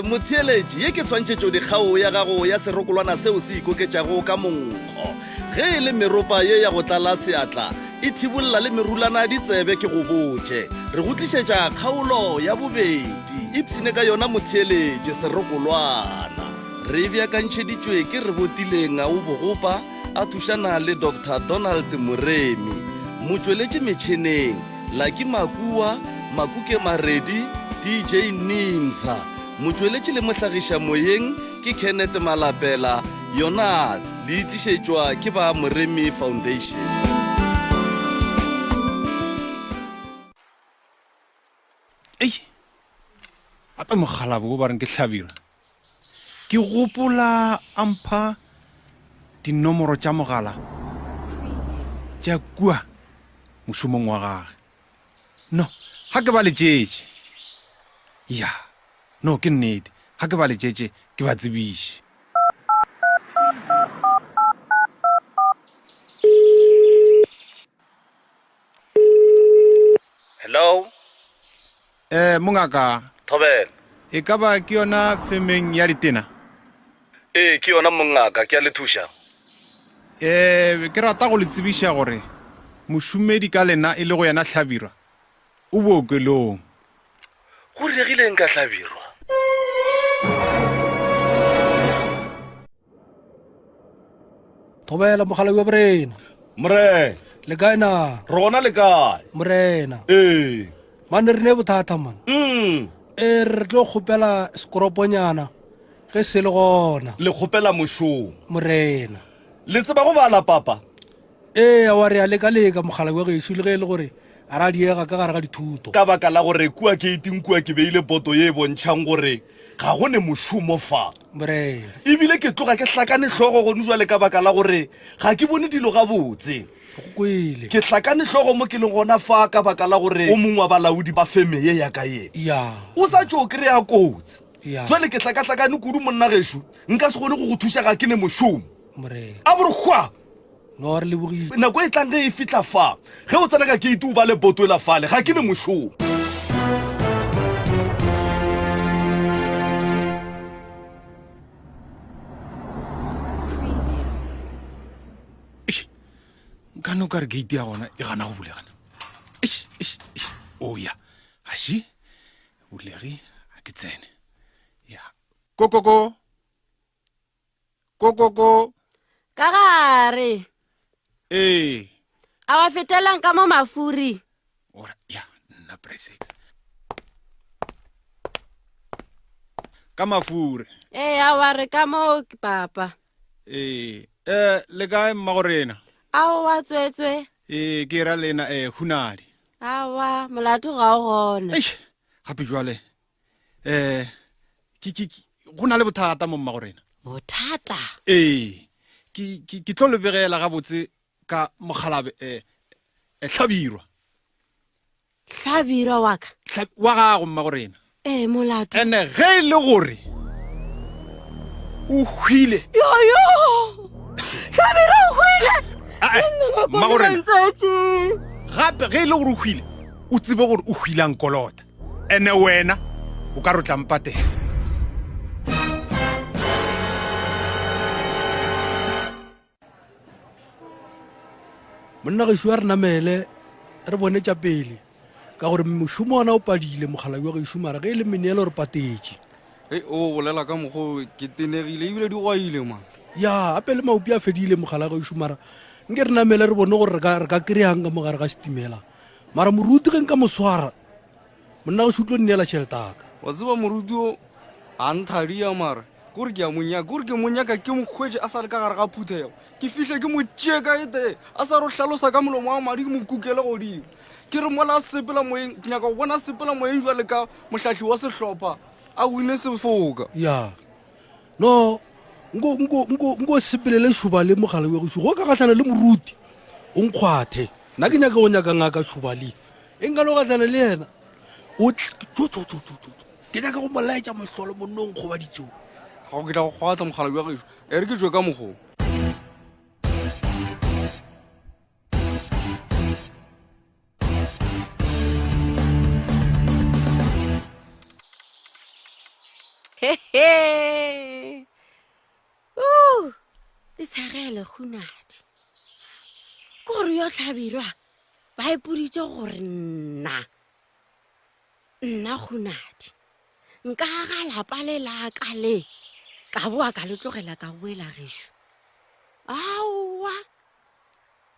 motheeletši ye ke tshwantšhetšo dikgao ya gago ya serokolwana seo se ikoketšago ka monkgo ge e le meropa ye ya go tlala seatla e thibolola le merulana ditsebe ke go botše re go tlišetša kgaolo ya bobedi ipsene ka yona motheeletši serokolwana re beakantšheditšwe ke re botileng a o bogopa a thušana le Dr. Donald Moremi motšweletši metšhineng Lucky Makua Makuke Maredi DJ Nimsa motšweletši le mohlagiša moyeng ke Kenneth Malapela yona le itlišetšwa ke ba Moremi Foundation. Ape mogala bo ba reng ke Hlabira ke gopola ampha dinomoro tša mogala tša kua mošomong wa gage no ga ke ba letšetše ya no ke nnete ga ke ba letšetše ke ba tsebiše. Hello mongaka Thobela e ka ba ke yona femeng ya ditena ke yona mongaka ke a le thuša ke rata go le tsebiša gore mošomedi ka lena e le go yena Hlabirwa o bookelong. go diregileng ka Hlabirwa? Thobela mogala wa borena Morena le kae na rona le kae? morena mane re ne bothata man re tlo kgopela sekoroponyana ge se le gona le kgopela mošomo morena le tseba go bala papa? a wa re a leka-leka mogala wa gešo le ge e le gore a ra diega ka gare ga dithuto ka baka la gore kua ke iting kua ke beile poto ye e bontšhang gore ga go ne mošomo fa morena ebile ke tloga ke hlakane hlogo gone jwale ka baka la gore ga ke bone dilo gabotse go kwele ke hlakane hlogo mo ke leng gona fa ka baka la gore o mongwe wa balaodi ba feme ye ya ka ye ya o sa tšo kry-a kotsi ya jwale ke hlakahlakane kudu monna gešo nka se kgone go go thuša ga ke ne mošomo morena a bore hwa no re lebogile nako e tlang ge e fitlha fa ge o tsena ka keite o ba le poto e la fale ga ke ne mošomo ka no ka re gate ya gona e gana go bulegana o ya aši bulegi a ke tsene ya kokoko ka gare a wa fetelang ka mo mafuri ora ya nna presex ka mafure a wa re ka mo ke papa le kae mmagorena a wa tswetswe ke ra lena hunadi a wa molato ga o gona gape jwale go na le bothata mo mmagorena bothata ke tlo lebegela gabotse ka mogalabe Hlabirwa wa ka wa gago mmagorena molato ene ge e le gore o hwile yoyo Hlabirwa o hwile mmagorena gape ge e le gore o hwile o tsebe gore o hwilang kolota ene wena o ka re tlampatela monna gešo a re namele re bone tša pele ka gore mošomo ona o padile mogala wa gešo mara ge e le meneelo re patetše o bolela ka mokgo ke tenegile ebile di gwaile man ya ape le maopi a fedile mogala ga gešo mara nke re namele re bone gore re ka kry-ang ka mogare ga setimela mara moruti ge nka moswara monna gešo tlo nneela tšheletaka wa tseba moruti o a nthadia mara kore ke a monyaka kore ke monyaka ke mokgwetse a sa le ka gare ga phuthego ke fihle ke motšee ka ete a sa re o hlalosa ka molomo wa madi ke mokukele godimo ke re mola a sepela moyeng ke nyaka go bona a sepela moyeng jwale ka mohlahli wa sehlopha a wine sefoka ya no nko sepelele šuba le mogala wa gešo go ka gatlhana le moruti o nkgwathe nna ke nyaka go nyaka ngaka šuba le e nka no gatlhana le yena ke nyaka go molaetša mohlolo monnong kgobaditšeo ga go ke tla go kgwatla mogala bja gešo re ke tswe ka mokgong Hehe. Itshagele Kgunadi. Ke gore yo Hlabirwa ba ipoditse gore nna Kgunadi nka ga lapa le la ka le ka boa ka le tlogela ka boela gešo. Aowa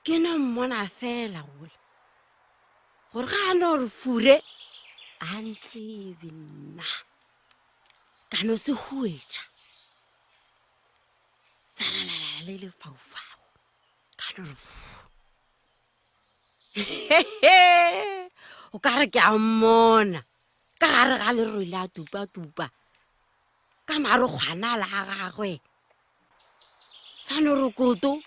ke no mmona fela gola gore ga a no re fure a ntsebe nna ka no se huetša saralala le lefaufau ka no re o ka re ke a mmona ka gare ga lerole a tupa-tupa ka marokgwana la gagwe sa no re koto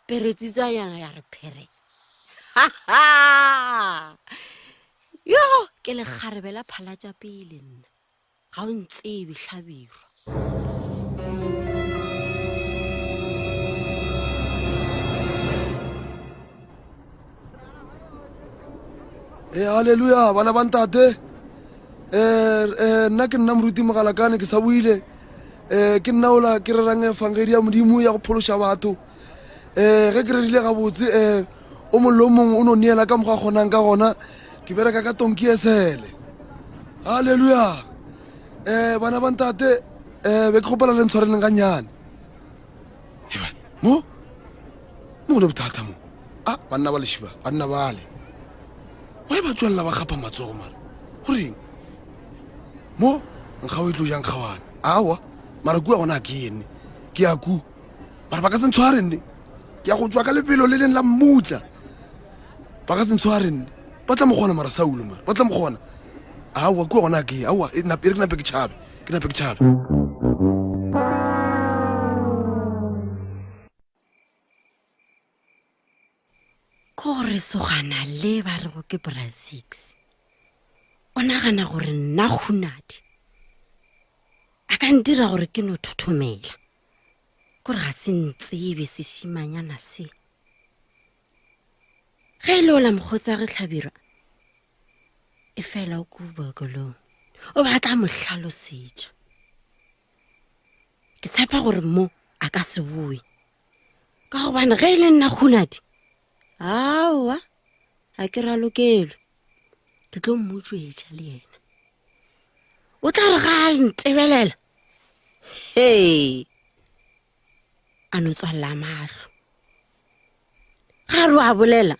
peretsitswa yana ya re phere. Yo ke le kgarebe la phala tša pele nna ga o ntsebe Hlabirwa. Haleluya bana ba ntate. Nna ke nna moruti Mogalakane ke sa buile. Ke nna ola ke rerang efangedi ya modimo ya go phološa batho. Ge ke rerile gabotse o mollo mongwe o no neela ka mokgwa kgonang ka gona ke bereka ka tonki esele. Haleluya. Bana ba ntate be ke kgopela le ntshwareleng ga nnyane. Mo le bothata mo. Banna ba lešiba banna bale wa ba tswalla ba gapa matsogo mara goreng mo nkga o itlo jang kgawana awa mara kua gona ke ene ke a ku mara ba ka se ntshware nne ke a go tswa ka lepelo le leng la mmutla ba ka se ntshware nne ba tla mo gona mara Saulo mara ba tla mo gona awa kua gona ke awa ke nape ke tšhabe Kore sogana le ba re go ke bra 6 o nagana gore nna Kgunadi a ka ntira gore ke no thothomela kore ga se ntsebe sešimanyana se ge e le ola mogotsa ge Hlabirwa e fela o ko bookelong o batla mo hlalosetša ke tshepa gore mo a ka se boe ka gobane ge e le nna Kgunadi awa a ke ralokelwe ke tlo mmotswetša le yena o tla re ga a ntebelela a no tswalela mahlo ga re a bolela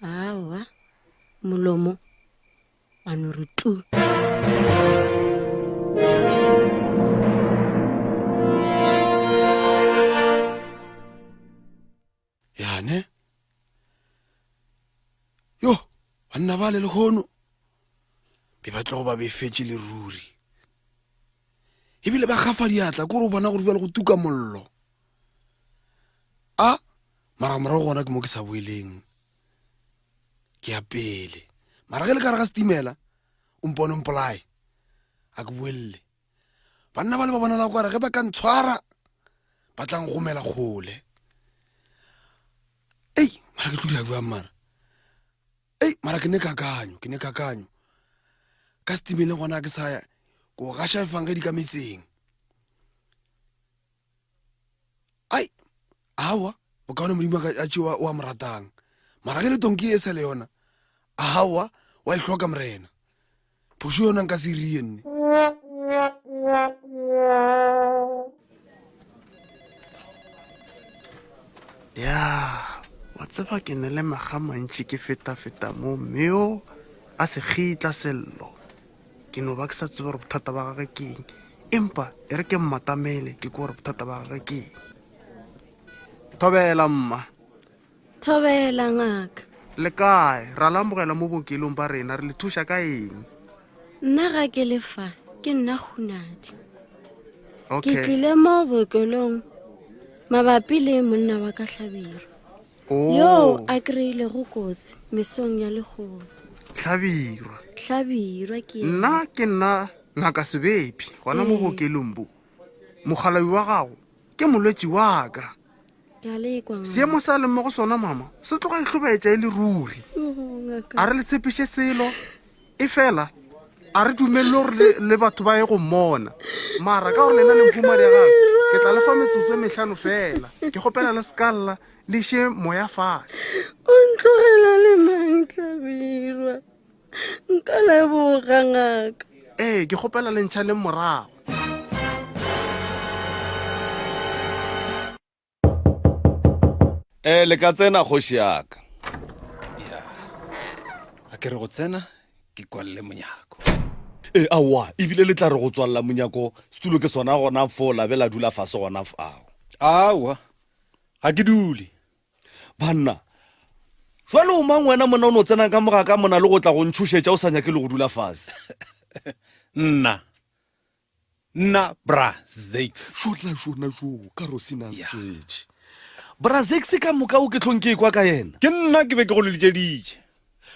awa molomo wa no re tu. yane yo banna ba le lekgono be ba tlo go ba befetse le ruri ebile ba gafa diatla kore o bona gore bjale go tuka mollo mara gona ke mo ke sa boeleng ke ya pele mara ge le ka re ga setimela o mpone mpolae a ke boelele banna ba le ba bonala kore ge ba ka ntshwara ba tlang gomela kgole mara ke tlodila buang mara ke ne kakanyo ka setimele gona ke saya ko gasha efangedi ka metseng awa o kaone modimo a tšewa o a mo ratang mara ge le tonki e sa le yona awa wa e hloka morena phoso yona nka se rie nne wa tseba ke ne le maga mantši ke feta mo mmeo a se gitla sello ke no ba ke sa tsebe gore bothata ba gage ke eng empa e re ke mmatamele ke gore bothata ba gage ke eng. Thobela mma. Thobela ngaka. Le kae ra lamogela mo bookelong ba rena re le thuša ka eng? Nna ga ke le fa ke nna Kgunadi. Okay. Ke tlile mo bookelong mabapi le monna wa ka Hlabirwa yo a kreile go kotsi mesong ya lekgono. Hlabirwa ke nna ke nna ngaka Sebepi gona mo bookelong bo mogalawi wa gago ke molwetši wa ka. Seemo sa le mo go sona mama se tloga e hlobaetša e le ruri a re le tshepiše selo e fela a re dumelele gore le batho ba ye go mmona mara ka gore lena le mphumadi ya gago ke tla lefa metsotso e 5 fela ke gopela le sekalla le še moya fase o ntlogela le mang Tlhabirwa nka leboga ngaka ke gopela le ntšha le morago le ka tsena kgoši yaka. a ke re go tsena ke kwalle monyako. Aowa ebile le tla re go tswalela monyako setulo ke sona gona fo la be la dula fase gona fao. aowa ga ke dule Banna jwale o mang wena mona o no tsena ka moga ka mona le go tla go ntšhošetša o sa nyake le go dula fase. nna bra Zakes. Jona ka Rosina Ntšwetše. Bra Zakes ka moka o ke tlhong ke ekwa ka yena. ke nna ke be ke go leleditše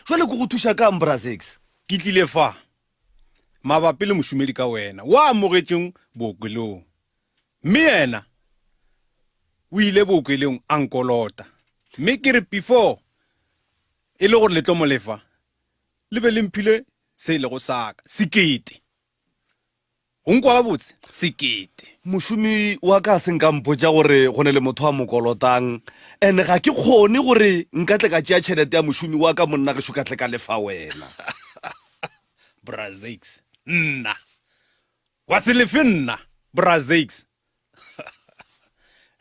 Jwale ko go thuša kang Bra Zakes? ke tlile fa mabapi le mošomedi ka wena o amogetšeng bookelong mme yena o ile bookelong a nkolota mme ke re before e le gore le tlo mo lefa le be le mphile se e lego saka 1,000 o nkwa botse 1,000 Mošomi wa ka se nka mpotša gore go ne le motho a mo kolotang ene ga ke kgone gore nka tle ka tšea tšhelete ya mošomi wa ka monna gešo ka tle ka lefa wena. bra Zakes nna wa se lefe nna bra Zakes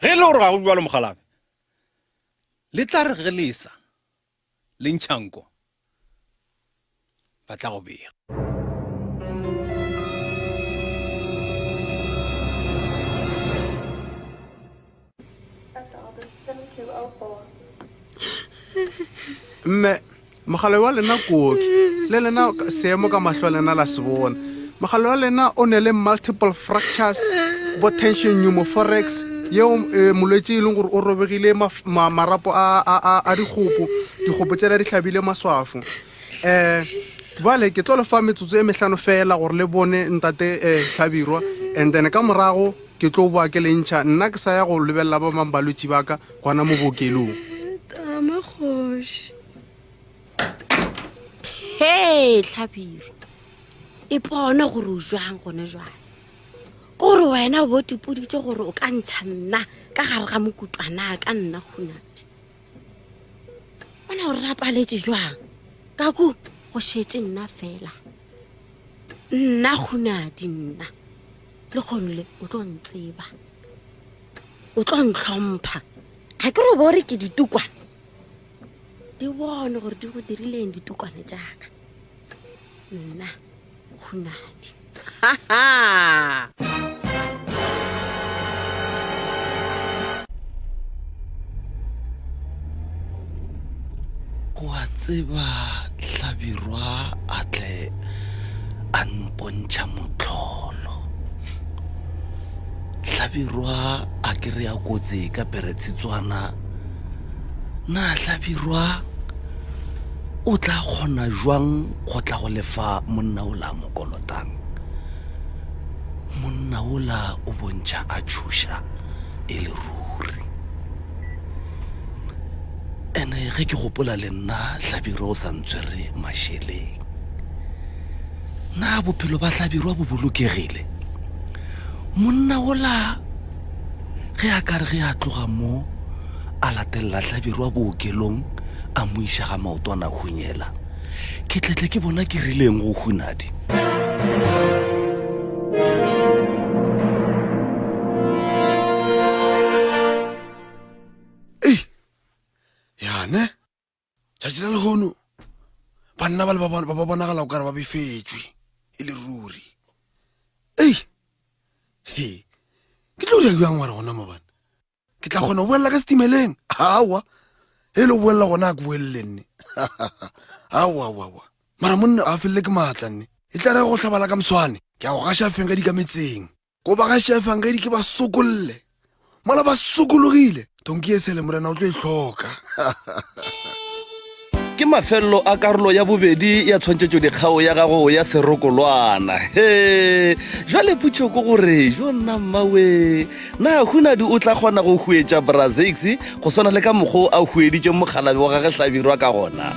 ge e le gore ga go bjalo mogalabe le tla re ge lesa le ntšhanko ba tla go bega. mme mogala wa lena koki le lena seemo ka mahlo a lena la se bona mogala wa lena o ne le multiple fractures bo tension pneumothorax yeo molwetse e leng gore o robegile marapo a dikgopo tse di tlhabile maswafo vale ke tlo le fa metsotso e 5 fela gore le bone ntate Tlhabirwa and then ka morago ke tlo boa ke lentšha nna ke sa ya go lebelela ba mang balwetse ba ka gona mo bookelong tama kgoši he Tlhabirwa e pona gore o jwang gone jwang gore wena o botipoditse gore o ka ntšha nna ka gare ga mokutwana ka nna kgonate bona gore rapaletse jwang ka ku go šetse nna fela nna kgonadi nna le kgonole o tlo ntseba o tlo ntlhompha a ke re bore ke ditukwane di bone gore di go dirileng ditukwane jaaka nna kgonadi Wa tseba Tlhabirwa a tle a mpontšha motlholo. Tlhabirwa a ke re a kotse ka peretshitswana na Tlhabirwa o tla kgona jwang go tla go lefa monna o la mo kolotang. Monna o la o bontšha a tšhoša e le ruri ene ge ke gopola le nna Tlhabirwa o sa ntshwere mašeleng na bophelo ba Tlhabirwa bo bolokegile. Monna ola ge a ka re ge a tloga mo a latelela Tlhabirwa bookelong a mo iša ga maotwana hunyela ke tletle ke bona ke rileng go hunadi. yane tšatši la lehono banna ba bonagala o kare ba befetšwe e le ruri ke tlo ria jang ware gona mabane ke tla kgona go boelela ka setimeleng awa e le go boelela gona a ke boelele nne awa mara monna a felele ke maatla nne e tla re go tlhabala ka moswane ke a go gaša feng ka di ka metseng ko ba gaša feng ka di ke ba sokolle mola ba sokologile tonki e sele morena o tlo e hloka. Ke mafello a karolo ya bobedi ya tshwantšhetšo dikgao ya gago ya serokolwana. Jwale potšo ko gore jo nna mmawe na hunadi o tla kgona go huetša Bra Zakes go swana le ka mokgwa a hueditše mogalabe wa gage Tlhabirwa ka gona.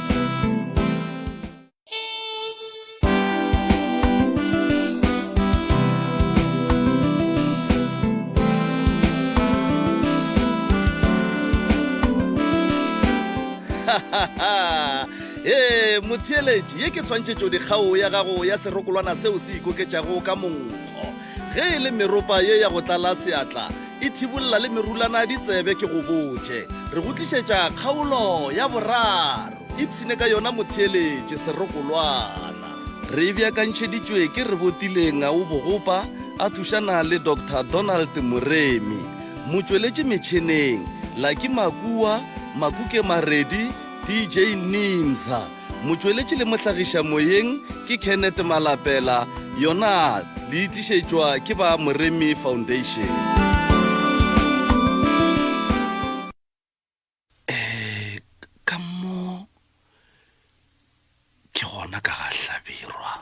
motheeletši ye ke tshwantšhetšo dikgao ya gago ya serokolwana seo se ikoketšago ka monkgo ge e le meropa ye ya go tlala seatla e thibolola le merulana ditsebe ke go botše re go tlišetša kgaolo ya boraro ipsene ka yona motheeletši serokolwana re beakantšheditšwe ke re botileng a o bogopa a thušana le dr donald moremi motšweletši metšhineng laki makua makuke maredi dj nimsa motšweletši le mohlagiša moyeng ke kenneth malapela yona le itlišetšwa ke ba Moremi Foundation. Ka mo ke gona ka ga Hlabirwa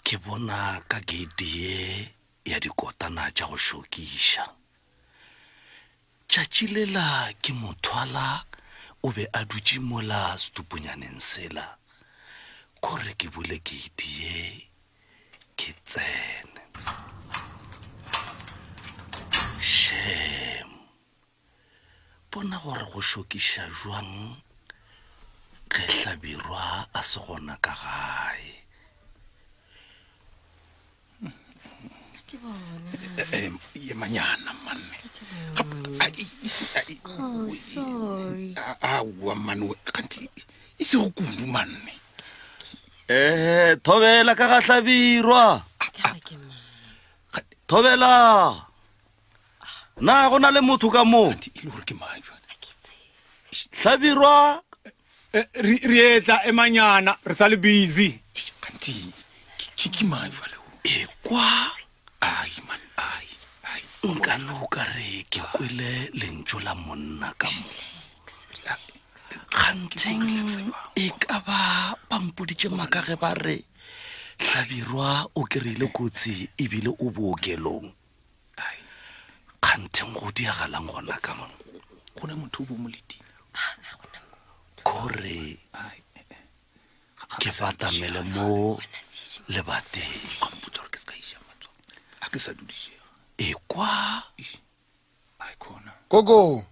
ke bona ka gate ye ya dikotana tša go šokiša tšatši lela ke mothwala o be a dutše mola setupunyaneng sela kore ke bule gate ye ke tsene shem bona gore go šokiša jwang ge Hlabirwa a se gona ka gae ye manyana manne sorry. awa manwe kanti e se go kudu manne thobela ka ga Hlabirwa thobela na go na le motho ka mo e le gore ke majwa Hlabirwa re etla e manyana re sa le busy kanti ke majwa le e kwa ai man ai nka no ka re ke kwele lentšo la monna ka mo kganteng e ka ba pampoditše maaka ge ba re Hlabirwa o kereile kotsi ebile o bookelong kganteng go diagalang gona ka mo go ne motho o bo moleding kore ke batamele mo lebateng a ke sa dudišega e kwa ai khona koko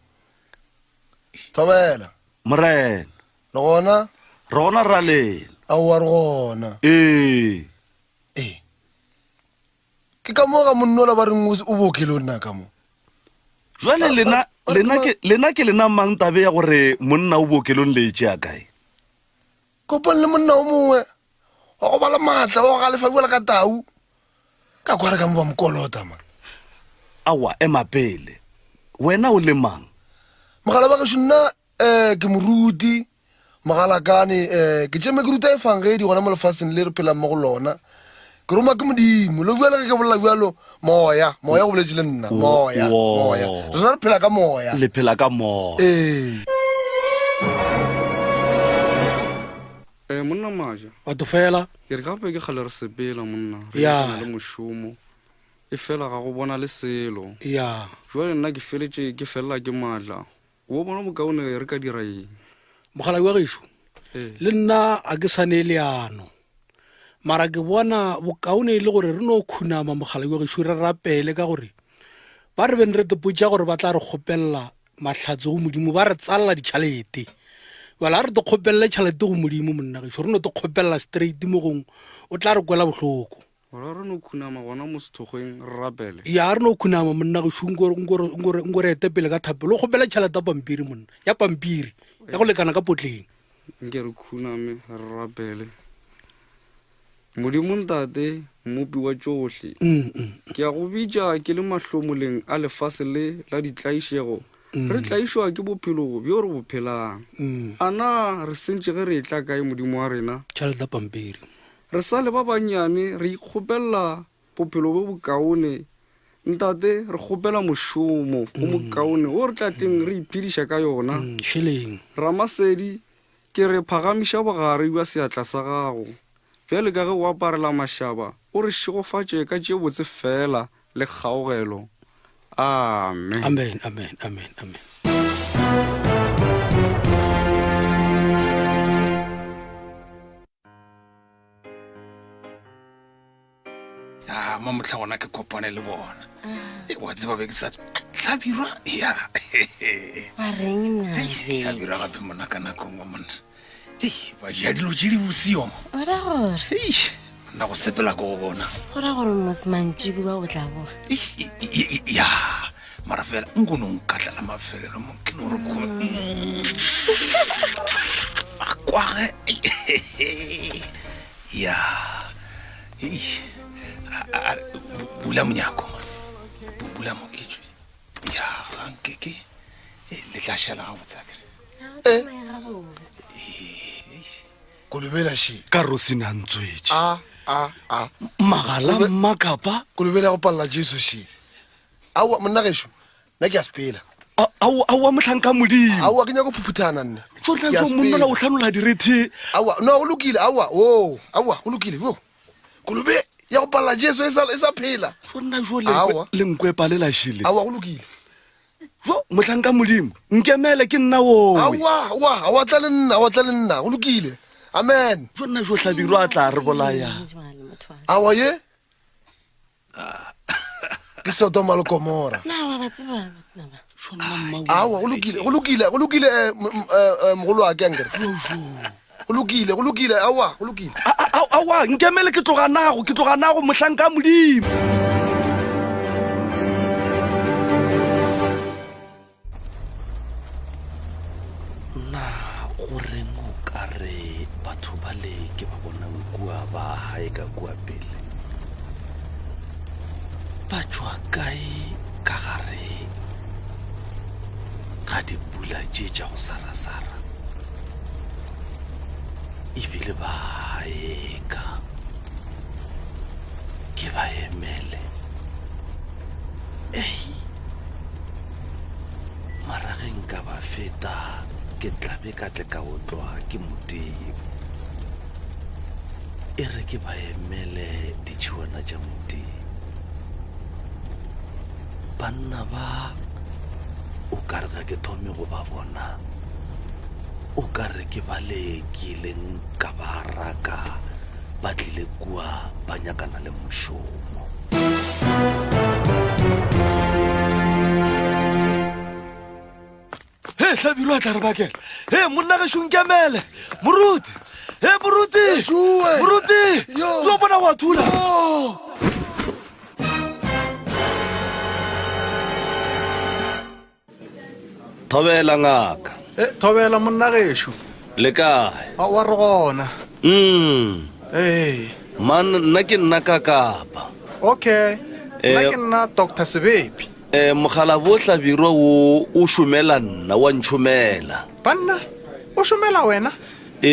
thobela morena le gona re gona ra lela aowa re gona ke ka mo ga monnola ba reng o bookelo nna ka mo jwale lena ke lena mang tabe ya gore monna o bookelong leetse a kae kopane le monna o mongwe wa go bala maatla wa go galefa buela ka tau ka kware ka mo ba mokolota man awa emapele wena o le mang mogala ba ke nna ke moruti mogalakane ke tseme ke ruta e fangedi gona mo lefatsheng le re phelang mo go lona ke roma ke modimo le buela ke bolela bjalo moya go boletse le nna moya rena re phela ka moya le phela ka moya monna maja batho fela ke re gape ke kgale re sepela monna Ya. le mošomo e fela ga go bona le selo ya jwale nna ke feletše ke felela ke maatla o bona bokaone re ka dira eng mogala wa gešo le nna a ke sane leano mara ke bona bokaone e le gore re no khunama mogala wa gešo re rapele ka gore ba re beng re tepotša gore ba tla re kgopelela mahlatse go modimo ba re tsalela ditšhalete wala re te kgopelela tšhalete go modimo monna gešo re no te kgopelela straight mo gong o tla re kwela bohloko gora re no khunama gona mo sethokgweng re rapele ya re no khunama monna gešo nkore ete pele ka thapelo o kgopela tšhalete ya pampiri monna ya pampiri ya go lekana ka potleng nke re khuname re rapele modimo ntate mmopi wa tsohle ke a go bitša ke le mahlomoleng a lefase le la ditlaišego re tlaišwa ke bophelo bjo re bo phelang a na re sentše ge re e tla kae modimo wa rena tšhalete ya pampiri re sa le ba banyane re ikgopelela bophelo bo bokaone ntate re kgopela mošomo o mokaone o re tla teng re iphediša ka yona šheleng ramasedi ke re phagamiša bogare bja seatla sa gago bjale ka ge o aparela mašaba o re šigofatše ka tše botse fela le kgaogelo amen amen amen amen amen tšama motlha gona ke kopane le bona wa tseba be ke sa Hlabirwa ya wa reng nabe Hlabirwa gape mona ka nakong wa monna ba ja dilo tse di bosio ora gore nna go sepela go bona gora gore mosemantšibi wa o tla boa ya mara fela nkono nkatlela mafelelo mo ke no re ko akwage ya bula monyako bula moketswe ya gankeke le tla shela ga botsakere Kolobela shi ka rosina ntswetse a magala mmakapa kolobela go palla Jesu shi awa monna gesho nna ke a spela aowa motlhanka modimo awa ke nyaka go phuphuthana nne tsotlhatso monnola o tlhanola direthe awa no go lokile awa awa go lokile kolobe ya go palla Jesu e sa phela sonna jo Aowa. lenkwe palela shile awa go lokile jo motlhanka modimo nkemele ke nna owe awa tla le nna go lokile amen jo nna jo Hlabirwa a tla re bolaya awa ye ke Sodoma le Gomora na wa ba tseba naba awa go lokile mogolo wa ke angere go lokile awa go lokile awa nkemele ke tloganago motlhanka modimo na goreng o ka re batho ba le ke ba bonang kua ba hae ka kua pele ba tswa kae ka gare ga dipula tše tša go sarasara ebile ba haeka ke ba emele marageng ka ba feta ke tlabe ka tle ka otlwa ke modimo e re ke ba emele ditšhiwana tša modimo banna ba o ka re ga ke thome go ba bona o ka re ke ba lekileng ka ba raka ba tlile kua ba nyakana le mošomo he Hlabirwa a tla re bakela he monna gesho nkemele moruti moruti jo bona wa thula thobela ngaka thobela monna gesho le kae a wa re gona man nna ke nna ka Kapa okay nna ke nna Dr. Sebepi mogala bo Hlabirwa o šomela nna wa ntšhomela banna o šomela wena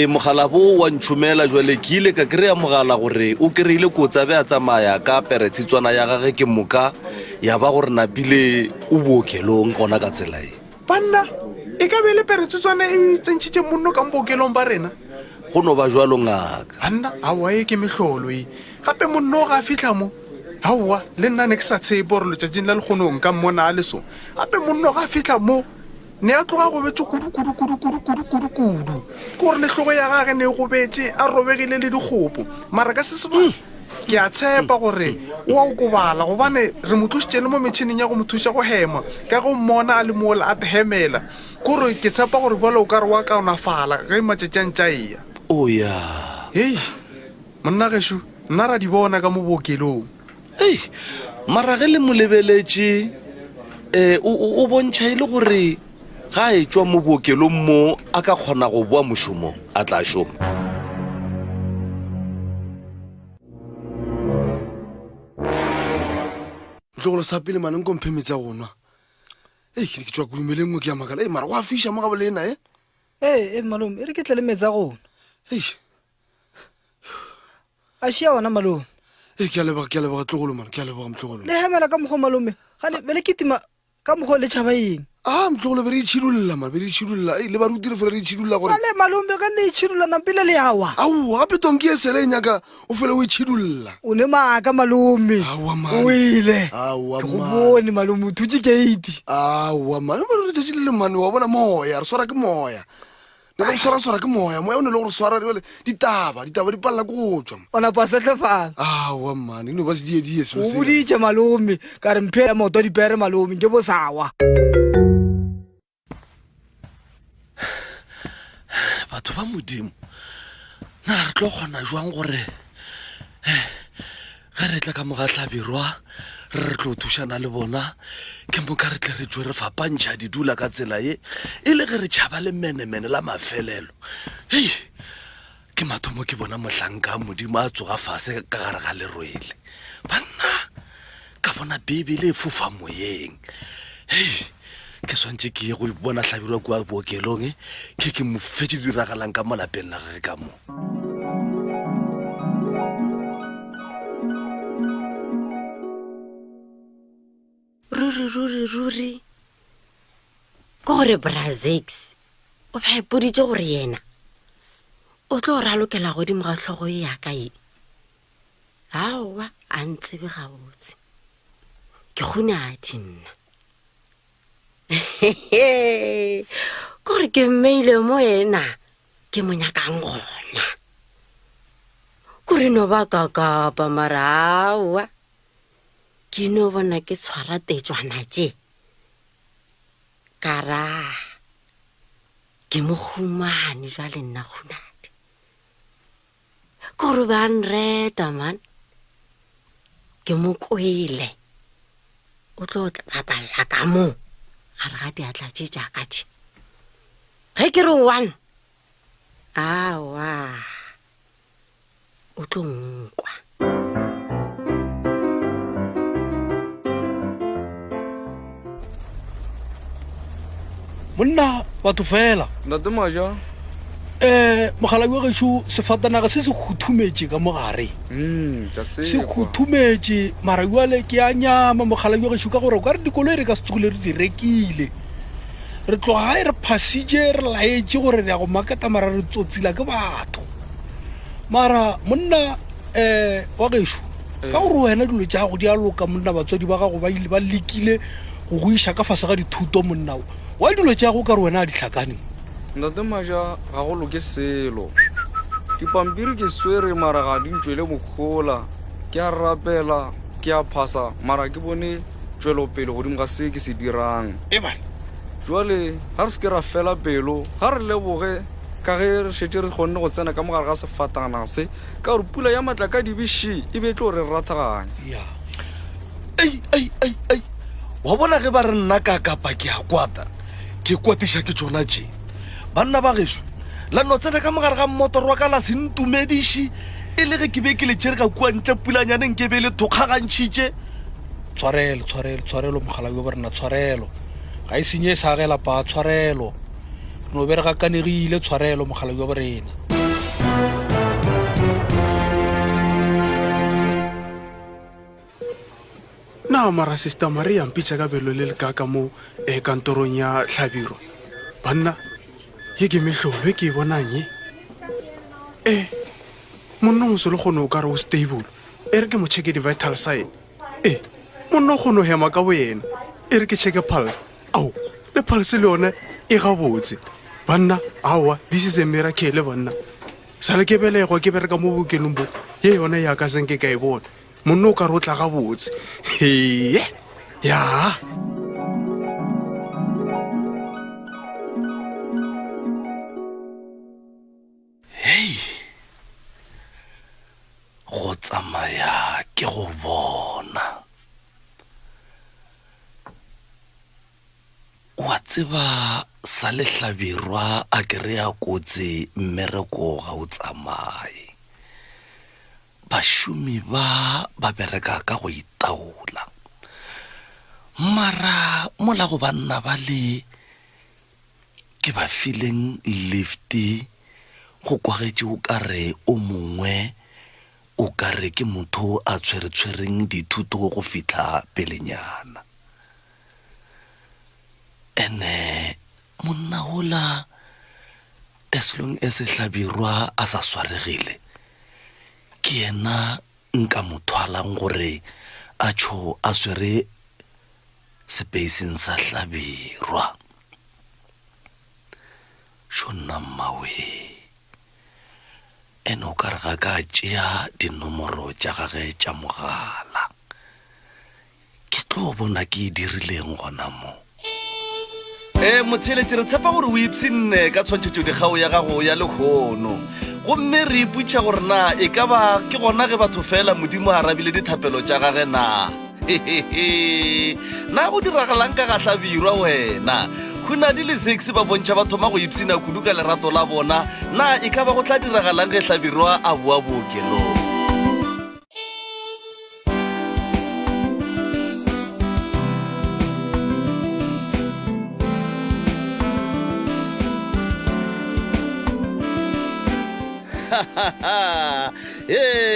mogala bo wa ntšhomela jwale ke ile ka kry-a mogala gore o kry-ile kotsa be a tsamaya ka peretshitswana ya gage ke moka ya ba gore napile o bookelong gona ka tsela e banna e ka bele peretsutswane e tsentšhitše monno ka mbookelong ba rena go no ba jwalo ngaka banna aowa e ke mehlolo e gape monno ga a fitlha mo aowa le nna ne ke sa tshepe gore letšatšing la lekgonong ka mmona a leso gape monno ga a fitlha mo ne a tloga go betse kudu ke gore letlogo ya gage ne e gobetse a robegile le dikgopo mara ka se sebaka ke a tshepa gore o a o kobala gobane re mo tlositše le mo metšhineng ya go mo thuša go hema ka go mmona a le moola a hemela kore ke tshepa gore fela o ka re wa kaonafala ge matšatšang tša eya o ya hei monna gesho nna ra di bona ka mo bookelong mara ge le molebeletše o bontšha e le gore ga e tšwa mo bookelong mo a ka kgona go boa mošomong a tla šoma tlogolo sa pele mane nko mphe metsi a gonwa ke ne ke tswa kudumeleng mo ke ya makala mara go a fiša mo ga bolena malome e re ke tle le metsi a gona e a šia ona malome ke a leboga tlogolo mane ke a leboga motlogolo le hemela ka mokgwa malome gane be le ketima ka mokgwa le tšhaba eng motlogolo be re itšhidulla mane be re itšhidulla le barutire fela re itšhidulla gore ale malome ka le itšhidulanang pele le awa aowa gape tonke e sele e nyaka o fele o itšhidulla o ne maaka malome o ile aowa ke go bone malome o thutse keiti aowa mane ba re tšatši le le mane wa bona moya re swara ke moya ne ka mswara ke moya o ne le gore swara jale ditaba di palela ke go tswa ona pa setlefala awa mane no ba se die o boditše malome ka re mphe ya moto dipere malome ke bosawa batho ba modimo na re tlo kgona jwang gore ga re tla ka mogatlhabirwa re tlo thušana le bona ke mo ka re tle re tswe re fapantšha di dula ka tsela ye e le ge re tšhaba le menemene la mafelelo hei ke mathomo ke bona mohlanka modimo a tsoga fase ka gare ga lerwele banna ka bona bebele e fofa moyeng hei ke swantse ke ye go bona hlabirwa kua bookelong ke mo fetse diragalang ka mo lapeng la gage ka mo ruri ko gore Brazix o ba ipoditse gore yena o tlo ralokela godimo ga tlhogo e ya ka e aowa a ntsebe gabotse ke gone a dinna kore ke mmeile mo ena ke mo nyakang gona kore no ba kakapa mara aowa ke no bona ke tshwara tetswana tše kara ke mo humane jwale nna khunate kore ba nreta man ke mo kwele o tlo papalla ka mo gare ga diatla tše jaaka tše ge ke re one awa o tlo nkwa monna batho fela ntate maja mogala wa gešo sefatanaga se se khuthumetše ka mogare se khuthumetše mara jale ke a nyama mogala wa gešo ka gore ka re dikoloi re ka se tsogole re di rekile re tloga e re phasitše re laetše gore re ya go maketa mara re tsotsila ke batho mara monna wa gešo ka gore wena dilo tša go di a loka monna batswadi ba gago ba lekile go go iša ka fase ga dithuto monnao wa dilo tša go ka re wena a di tlhakane ntate maja ga go loke selo dipampiri ke swere mara ga di ntšwele mokgola ke a rapela ke a phasa mara ke bone tšwelopele godimo ga se ke se dirang jwale ga re se ke ra fela pelo ga re leboge ka ge re šetse re kgonne go tsena ka mogare ga sefatana se ka gore pula ya matla ka dibiši e be tlo re rathaganya wa bona ge ba re nna ka kapa ke a kwata ke kwatiša ke tšona tše banna ba gešo la no tsena ka mogare ga mmotoro wa ka la sentumediši e le ge ke be ke le tšere ka kua ntle pulanyaneng ke be le thokgagantšhitše tshwarelo mogala yo borena tshwarelo ga e senye e sa agela pa tshwarelo no bere ga kanegile tshwarelo mogala yo borena na mara sister maria mpitša ka belo le le ka mo kantorong ya hlabiro banna ye ke mehlolo ke e bonang ye monna o se le kgone o ka re o stable e re ke mo check di-vital sign monna o kgone o hema ka boyena e re ke check pulse au le pulse le yone e gabotse banna awa this is a miracle banna sale ke belegwa ke bereka mo bokenong bo ye yone ya ka senke ka e bona monna o ka re o tla gabotse ya go tsamaya ke go bona wa tseba sa lehlabirwa a kry-a kotsi mmereko ga o tsamaye bašomi ba bereka ka go itaola mara mola go banna ba le ke ba fileng lifti go kwagetše o ka re o mongwe o ka re ke motho a tshwere-tshwereng dithuto go fihla pelenyana ene monna ola as long as Hlabirwa a sa swaregile ke yena nka mothwalang gore a tsho a swere spacing sa Hlabirwa shonna mmawe ene o ka re ga ka tšea dinomoro tša gage tša mogala ke tlo bona ke e dirileng gona mo motheletši re tshepa gore o ipsenne ka tshwantšhetšo dikgao ya gago ya lekgono gomme re iputša gore na e ka ba ke gona ge batho fela modimo a arabile dithapelo tša gage na na go diragalang ka gahlabirwa wena khunadi le 6 ba bontšha ba thoma go ipsina kudu ka lerato la bona na e ka ba go tla diragalang ge hlabirwa a boa bookelong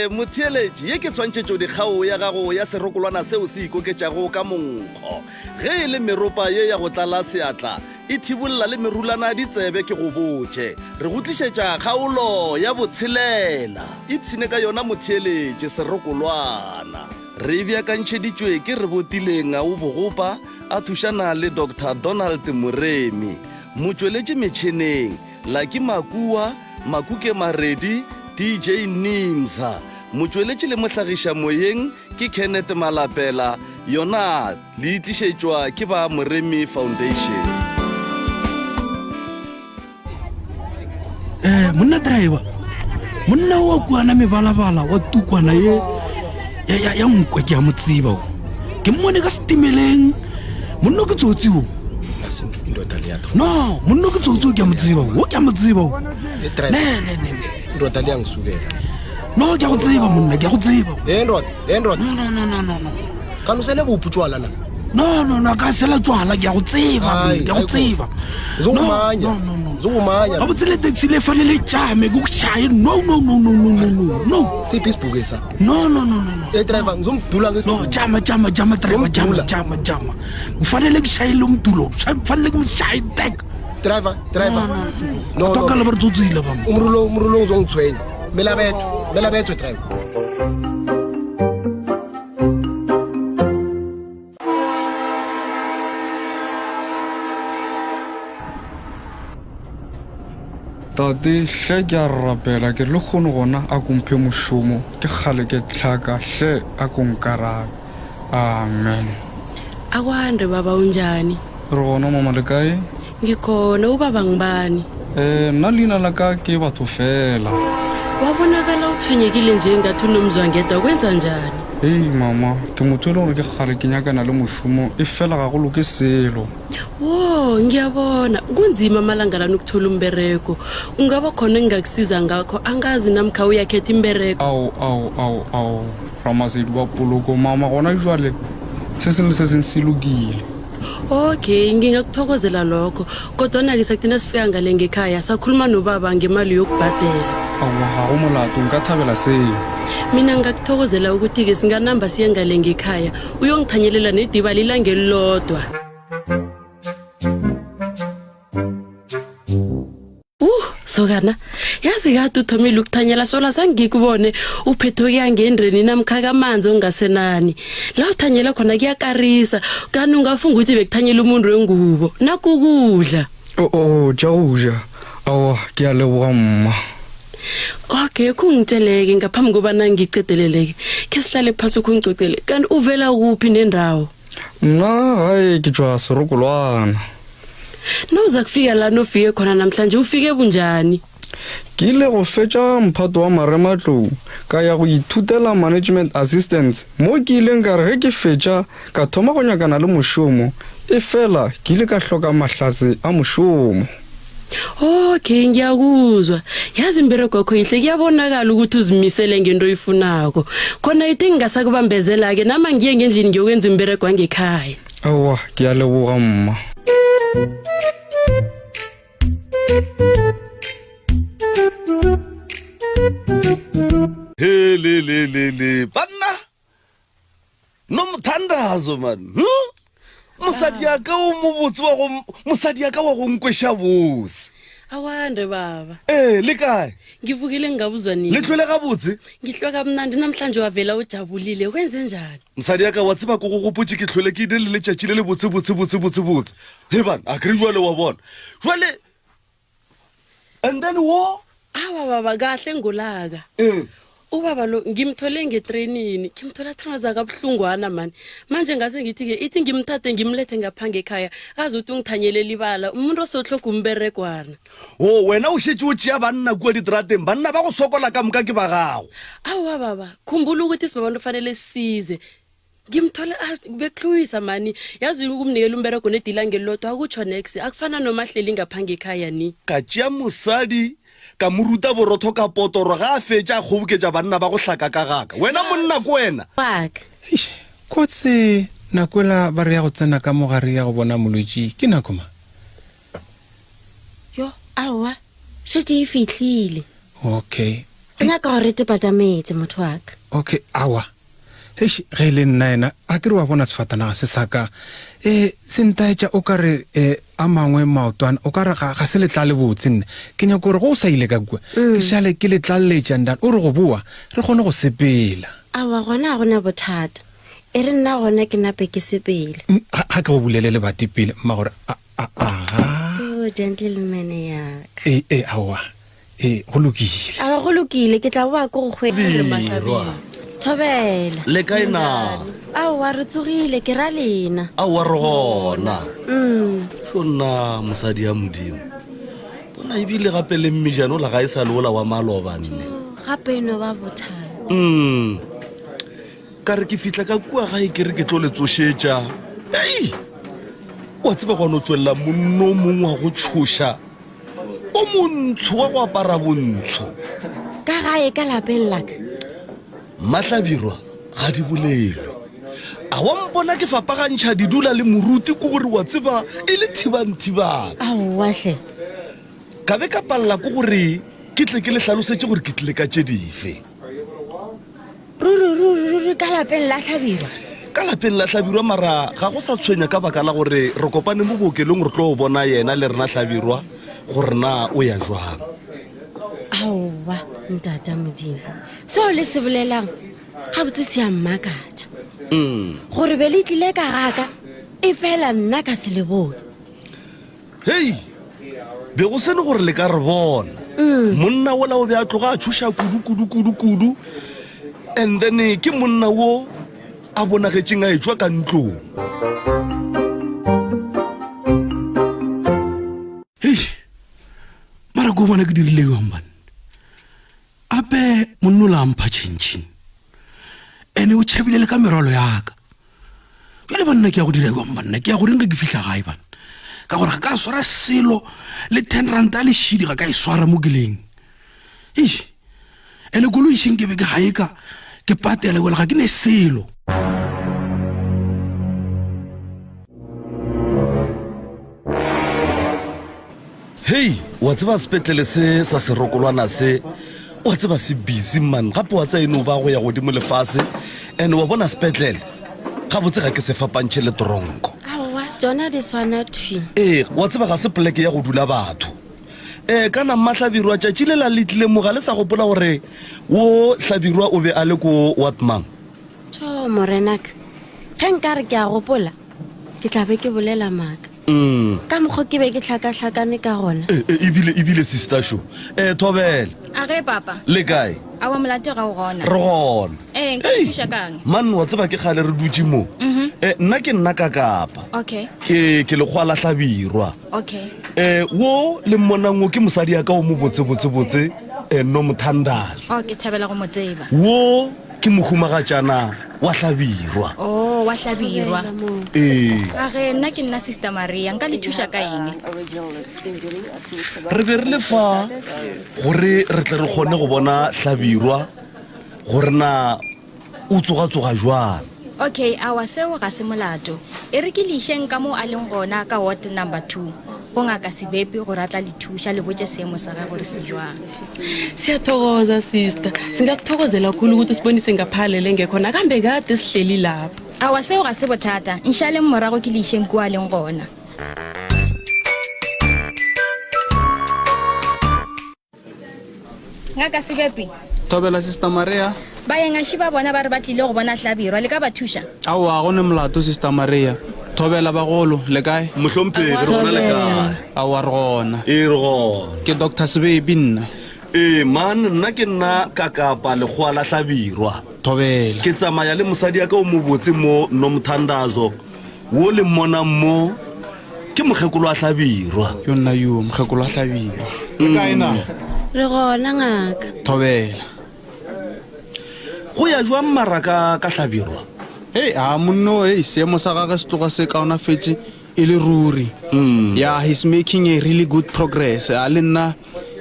motheeletši ye ke tshwantšhetšo dikgao ya gago ya serokolwana seo se ikoketšago ka monkgo ge e le meropa ye ya go tlala seatla e thibolola le merulana ditsebe ke go botše re go tlišetša kgaolo ya botshelela ipsine ka yona motheeletši serokolwana re beakantšheditšwe ke re botileng a o bogopa a thušana le Dr. Donald Moremi motšweletši metšhineng Lucky Makua Makuke Maredi DJ Nimza motšweletši le mohlagiša moyeng ke Kenneth Malapela yona le itlišetšwa ke ba Moremi Foundation monna driver monna wa kuana mebalabala wa tukwana ye ya nkwe ke a motsiba ke mmone ka setimeleng monna ke tsotsi o no monna ke tsotsi ke a motsiba o ke a motsiba ndoda liyangisukela no ke a go tseba monna ke a go tseba no kanti usele buphi utshwala la no ka sela tswala ke a go tseba ke a go tseba uzungumanya a botsele taxi le fanele jame go kushaya no siphi isibhuku esa no driver ngizomdula no jama driver jama kufanele kushayele umdulo kufanele kumshaye tek driver no toka la barutuzile bam umrulo uzongithwenya mela bethu driver tate hle ke a rapela ke le kgone gona a komphe mošomo ke kgale ke tlhaka hle a konkarabe amen akwande baba unjani re gona mama le kae ngikhona ubaba ngibani nna leina la ka ke batho fela wabonakala utshwenyekile njengathi unomzwangeda kwenza njani ei mama ke motho e le gore ke kgale ke nyakana le mošomo e fela ga golo ke selo wo ngiyabona kunzima amalanga lana ukuthola umbereko ungaba khona engingakusiza ngakho angazi namkha uyakhetha imbereko awu ramasedi wa poloko mama gona jwale se sengwe le se sengwe se lokile okay ngingakuthokozela lokho kodwa-ke sakuthina sifika ngale ngekhaya sakhuluma nobaba ngemali yokubhadela awa ga go molato nka thabela seo mina ngakuthokozela ukuthi-ke singanamba siye ngale ngekhaya uyongithanyelela nediba lilange elilodwa sokana yazi kade uthomile ukuthanyela sola sangikubone uphetho kuyangendreni namkha kamanzi ongasenani la uthanyela khona kuyakarisa kanti ungafunga ukuthi bekuthanyela umuntu wengubo nakukudla jakudla awa ke a leboga mma okay kungitsheleke ngaphambi kobana ngicedeleleke ke sihlale phasi ukungicocele kanti uvela kuphi nendawo mna hayi ke jwa serokolwana Nouza kufika la nofike khona namhlanje ufike bunjani? Ke ile go fetša mphato wa marematlou ka ya go ithutela management assistance mo ke ile nka re ge ke fetša ka thoma go nyakana le mošomo e fela ke ile ka hloka mahlatse a mošomo. Okay ngiyakuzwa yazi imbereko yakho ihle kuyabonakala ukuthi uzimisele ngento oyifunako khona ithi ngingasakubambezela ke nama ngiye ngendlini ngiyokwenza imbereko wangekhaya. Awa ngiyaleboga mma. Hele banna no mthandazo man musadi ya ka o mobotsi wa go musadi ya ka wa go nkwesha bose awande baba le kae ngivukile ngabuzwa nini lehlwele gabotse ngihloka mnandi namhlanje wavela ujabulile wenze njani musadi ya ka wa tseba go gopotse ke hlwele ke ile le tšatši le botse he bana a kre jwale wa bona jwale and then wo awa baba kahle ngulaka ubaba lo ngimthole ngetrainini ngimthola thanaza kabuhlungwana mani manje ngase ngithi-ke ithi ngimthathe ngimlethe ngaphange ekhaya kazi ukuthi ungithanyelela ibala umuntu osohloga umberegwana wena o shetse o tšea banna kua ditrateng banna ba go sokola ka moka ke ba gago awa baba khumbula ukuthi sibabantu fanele sisize ngimthola bekuhluyisa mani yazi ukumnikela umberego nedila ngelotho akutsho next akufana nomahleli ngaphange ekhaya ni ka tšea mosadi ka moruta borotho ka potoro ga a fetša a kgoboketša banna ba go hlaka ka gaka wena monna ko wena waka kotse nakoela ba re ya go tsena ka mogare ya go bona molwetši ke nako ma yo awa šetse e fitlhile okay nyaka gore tepatametse motho waka okay awa ge e le nna ena a ke re wa bona sefatanaga se saka sentaetša o ka re a mangwe maotwana o ka re ga se letla le botse nne ke nyako gore go o sa ile ka kua ke šale ke letlaletša ndan o re go boa re kgone go sepela awa gona ga gona bothata e re nna gona ke nape ke sepele ga ke go bulele le bate pele mma gore gentlemane yaka awa go lokile awa go lokile ke tla boa ko go kgwele matlhabile thobela le kae na aowa re tsogile ke ra lena aowa re gona so nna mosadi ya modimo bona ebile gape le mmejano la ga e sa le ola wa maloba nne gape eno ba bothata ka re ke fitla ka kua ga e ke re ke tlo le tsošetša ei wa tseba gona o tswelela monno mongwe wa go tshoša o montsho wa go apara bontsho ka gae ka lapeng laka mahlabirwa ga di bolelwe a wa mpona ke fapagantšha di dula le moruti ko gore wa tseba e le thibanthibana aowahle ka be ka palela ko gore ke tle ke le tlhalosetse gore ke tlile ka tše dife ruri ka lapeng la tlhabirwa ka lapeng la tlhabirwa mara ga go sa tshwenya ka baka la gore re kopane mo bookelong re tlo o bona yena le rena tlhabirwa gore na o ya jwang aowa ntata modimo seo le se bolelang ga botse se ya mmakatša gore be le tlile ka gaka e fela nna ka se le bone hei be go sene gore le ka re bona monna ola o be a tloga a tshoša kudu and then ke monna wo a bonagetšeng a etswa ka ntlong hei mara ko bona ke dirile yang bane ape monno la mpha tšhentšheng ene o tšhabile le ka merwalo yaka jale banna ke ya go dira yang banna ke ya goreng ge ke fihla gae bana ka gore ga ka swara selo le 10 ranta le šidi ga ka e swara mo keleng ene koloišeng ke be ke gae ka ke patela wela ga ke ne selo hei wa tseba sepetlele se sa serokolwana se wa tseba se busy man gape wa tsa eno ba go ya godimo lefase and wa bona sepetlele ga botse ga ke se fapantšhe le tronko aowa tsona di swana thwi wa tseba ga se poleke ya go dula batho kana mmahlabirwa tšatši le la letlile moga le sa gopola gore wo hlabirwa o be a le ko watmang tho morenaka ge nka re ke a gopola ke tla be ke bolela maaka ka mokgo ke be ke tlhakatlhakane ka gona ebile sister show thobela a ge papa le kae awa molato ga o gona re gona nka le thuša kang man wa tseba ke kgale re dutse mo nna ke nna ka kapa okay ke lekgoa la hlabirwa okay wo le mmonang o ke mosadi ya ka o mo botsebotsebotse no mothandazo ke thabela go mo tseba wo ke mohumagatšana wa hlabirwa wa hlabirwa ka ge nna ke nna sister maria nka le thuša ka eng re be re le fa gore re tle re kgone go bona hlabirwa gore na o tsogatsoga jwang okay awa seo ga se molato e re ke leišeng ka mo a leng gona ka ward number 2 go ngaka sebepi gore a tla le thuša le botse seemo sa ga gore se jwang siyathokoza sister singakuthokozela khulu ukuthi sibonise ngaphalele ngekhona kambe kade sihleli lapha awa seo ga se bothata nšale mmorago ke leišeng kua leng gona ngaka sebepi thobela sister maria baengaši ba bona ba re ba tlile go bona hlabirwa le ka ba thuša aowa go ne molato sister maria thobela bagolo le kae mohlomphedi re gona le kae a wa re gona e re gona ke Dr. Sebebi nna man nna ke nna ka kapa lekgoa la Hlabirwa thobela ke tsamaya le mosadi ya ka o mo botse mo Nomthandazo wo le mona mo ke mokgekolo wa Hlabirwa yo nna yo mokgekolo wa Hlabirwa le kae na re gona ngaka thobela go ya jwa mmaraka ka Hlabirwa a monno seemo sa gagwe se tloga se kaonafetse e le ruri yeah he's making a really good progress a le nna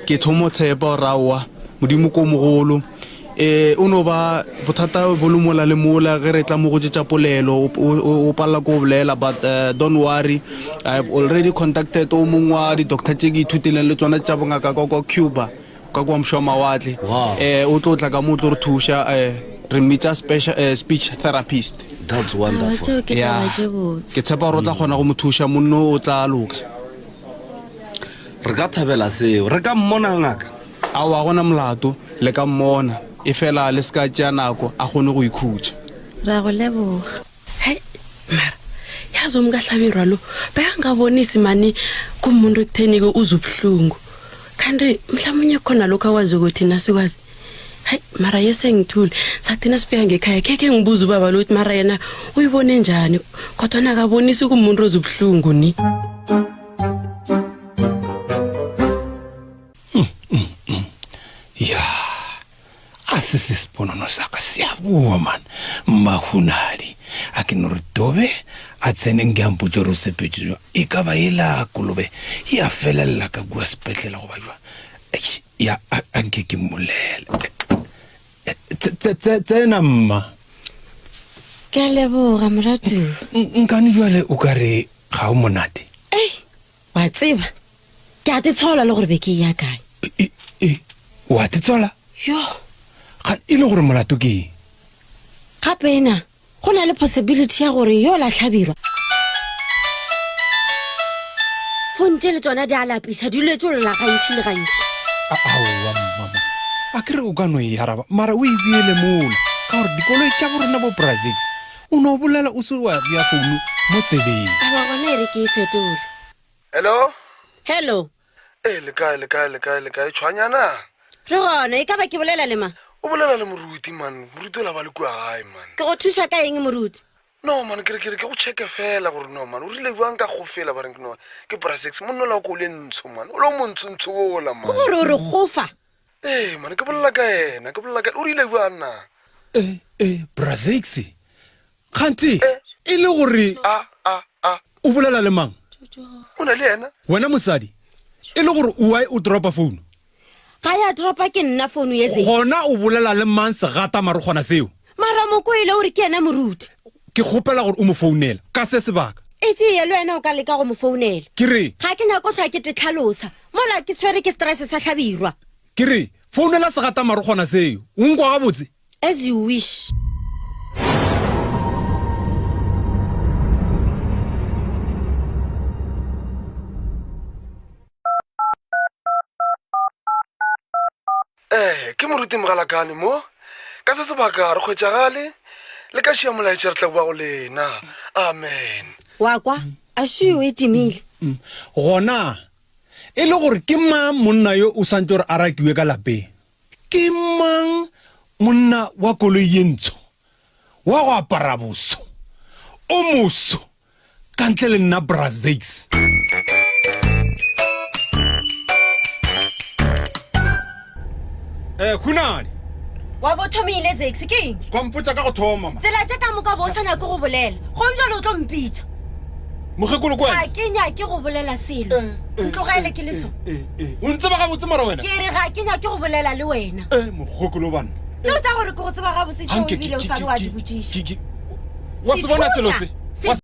ke thomo tshepa rawa modimo ko mogolo o no ba bothata volumola le mola ge re tla mo go tša polelo o palla ko bolela but don't worry I've already contacted o mongwe wa di-doctor tše ke ithutileng le tsona tša bongaka ka kwa Cuba ka kwa mšomawatle o tlo tla ka mo tlo re thuša re mmitša speech therapist. That's wonderful. Yeah. Ke tshepa gore o tla kgona go mo thuša monno o tla loka re ka thabela seo re ka mmona ngaka a wa gona molato le ka mmona e fela le ska tša nako a kgone go ikhutša ra go leboga hei mara yazi umka Hlabirwa lo bekangabonisi mani kumuntu ekuthenike uzubuhlungu kanti mhlawumnye khona lokho awazi ukuthi nasikwazi hayi mara yesengithule sakuthina sifika ngekhaya keke ngibuza ubaba lo ukuthi mara yena uyibone njani kodwa nakabonisi kumuntu ozubuhlungu ni ya asisisiponono saka siyabua man mahunadi akinuritobe a tsene ngiampotse re sepetse jwa e ka ba ela kolobe ya felela ka bua sepetlela go ba jwa ya a nke ke molela tsena mma ke a leboga moratu nkane jwale o ka re ga o monate wa tseba ke a te tshola le gore be ke ya kae wa te tshola yo ga e le gore molato ke gape ena go na le possibility ya gore yo la Hlabirwa fonte le tsona di a lapisa di letse le la gantši le gantši aowa mama a kere o ka no e araba mara o e biele mola ka gore dikoloi tša borena bo Brazil o no bolela o se wa bja founu mo tsebeng a ba gona e re ke e fetole hello le kae tshwanyana re gona e ka ba ke bolela le ma o bolela le moruti man moruti o la ba le kua gae man ke go thuša ka eng moruti no man ke go checke fela gore no man o rile buang ka go fela ba reng no ke Brazil monno la ko le ntsho man o lo montsho ola man gore o re gofa man ke bolela ka ena o rile buang na Brazil kganti e le gore o bolela le mang o na le ena wena mosadi e le gore o o dropa phone ga ya dropa ke nna phone ye se gona o bolela le mang se gata mare gona seo mara mo ko ile gore ke ena moruti ke gopela gore o mo founela ka se sebaka e tšee le wena o ka leka go mo founela ke re ga ke nyako tlhwa ke te tlhalosa mola ke tshwere ke stress sa Hlabirwa ke re founela se gata mare gona seo o nkwa ga botse as you wish ke moruti mogalakane mo ka se sebaka re kgwetšagale le ka šia molaetša re tla bua go lena amen wa kwa a šio e timile gona e le gore ke mang monna yo o santse gore a rakiwe ka lapeng ke mang monna wa koloi ye ntsho wa go apara boso o moso ka ntle le nna Brazil khunadi wa bothomile Zex ke eng kwa mpotsa ka go thoma ma tsela tse ka moka bo tshwana ke go bolela go ntse lo tlo mpitsa mogekolo kwa ga ke nya ke go bolela selo ntlogele ke leso o ntse ba ga botse mara wena ke re ga ke nya ke go bolela le wena mogekolo bana tso tsa gore ke go tseba ga botse tšeo ebile o sa le wa di botsiša wa se bona selo se